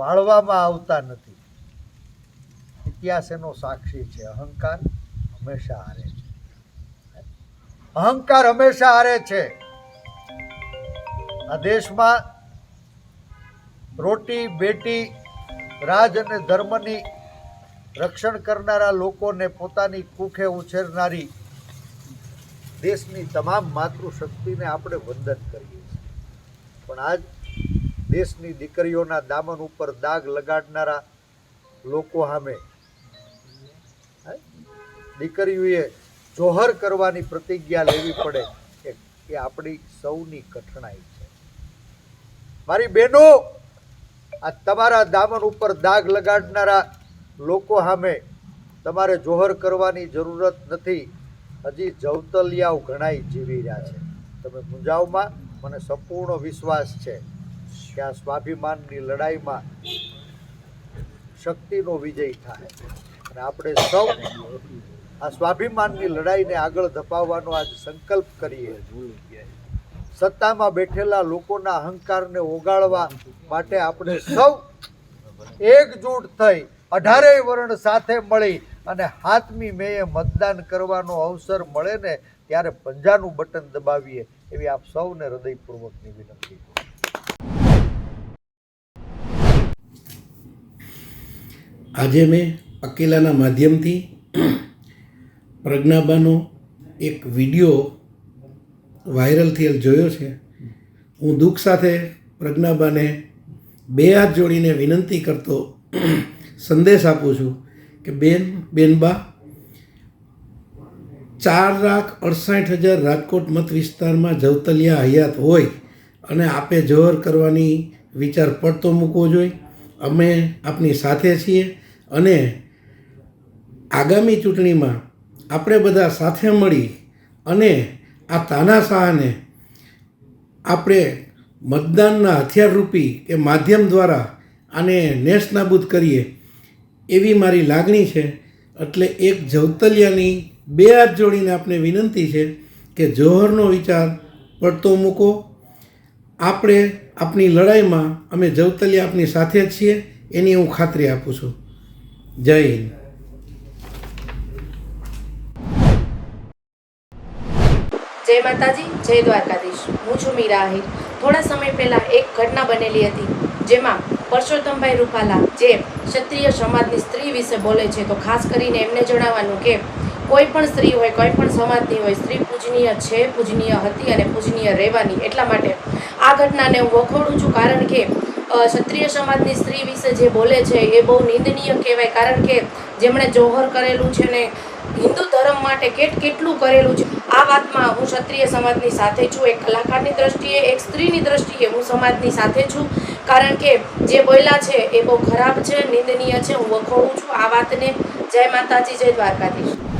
વાળવામાં આવતા નથી. ઇતિહાસ એનો સાક્ષી છે. અહંકાર હંમેશા હારે છે. અહંકાર હંમેશા હારે છે. આ દેશમાં રોટી બેટી રાજ અને ધર્મની રક્ષણ કરનારા લોકોને પોતાની કુખે ઉછેરનારી દેશની તમામ માતૃશક્તિને આપણે વંદન કરીએ છીએ. પણ આજ દેશની દીકરીઓના દામન ઉપર દાગ લગાડનારા લોકો સામે દીકરીઓએ જોહર કરવાની પ્રતિજ્ઞા લેવી પડે એ આપણી સૌની કઠણાઈ છે. મારી બહેનો, આ તમારા દામન ઉપર દાગ લગાડનારા લોકો સામે તમારે જોહર કરવાની જરૂરત નથી. હજી જવતલિયાઓ ઘણાય જીવી રહ્યા છે. તમે મુંજાવમાં મને સંપૂર્ણ વિશ્વાસ છે કે આ સ્વાભિમાનની લડાઈમાં શક્તિનો વિજય થાય અને આપણે સૌ આ સ્વાભિમાનની લડાઈને આગળ ધપાવવાનો આજ સંકલ્પ કરીએ. સત્તામાં બેઠેલા લોકોના અહંકારને ઓગાળવા માટે આપણે સૌ એકજૂટ થઈ 18 વર્ણ સાથે મળી અને 7મી મેએ મતદાન કરવાનો અવસર મળે ને ત્યારે પંજાનું બટન દબાવીએ એવી આપ સૌને હૃદયપૂર્વકની વિનંતી. આજે મેં અકેલાના માધ્યમથી પ્રજ્ઞાબાનો એક વિડીયો વાયરલ થયેલ જોયો છે. હું દુઃખ સાથે પ્રજ્ઞાબાને 2 હાથ જોડીને વિનંતી કરતો સંદેશ આપું છું કે બેનબા 4,68,000 રાજકોટ મત વિસ્તારમાં જવતલિયા હયાત હોય અને આપે જોહર કરવાની વિચાર પડતો મૂકવો જોઈએ. અમે આપની સાથે છીએ અને આગામી ચૂંટણીમાં આપણે બધા સાથે મળી અને આ તાનાશાહને આપણે મતદાનના હથિયારરૂપી કે માધ્યમ દ્વારા આને નેસ્તનાબૂદ કરીએ એવી મારી લાગણી છે. એટલે એક જવતલિયાની 2 હાથ જોડીને આપને વિનંતી છે કે જોહરનો વિચાર પડતો મૂકો. આપણે આપણી લડાઈમાં અમે જવતલિયા આપની સાથે જ છીએ એની હું ખાતરી આપું છું. જય હિન્દ. જય માતાજી, જય દ્વારકાધીશ. હું છું મીરા આહિર. થોડા સમય પહેલાં એક ઘટના બનેલી હતી જેમાં પરસોત્તમભાઈ રૂપાલા જે ક્ષત્રિય સમાજની સ્ત્રી વિશે બોલે છે, તો ખાસ કરીને એમને જણાવવાનું કે કોઈ પણ સ્ત્રી હોય, કોઈ પણ સમાજની હોય, સ્ત્રી પૂજનીય છે, પૂજનીય હતી અને પૂજનીય રહેવાની. એટલા માટે આ ઘટનાને હું વખોડું છું, કારણ કે ક્ષત્રિય સમાજની સ્ત્રી વિશે જે બોલે છે એ બહુ નિંદનીય કહેવાય. કારણ કે જેમણે જોહર કરેલું છે ને હિન્દુ ધર્મ માટે કેટલું કરેલું છે. આ વાતમાં હું ક્ષત્રિય સમાજની સાથે છું. એક કલાકારની દ્રષ્ટિએ, એક સ્ત્રીની દ્રષ્ટિએ હું સમાજની સાથે છું. કારણ કે જે બોલ્યા છે એ બહુ ખરાબ છે, નિંદનીય છે. હું વખોડું છું આ વાતને. જય માતાજી, જય દ્વારકાધીશ.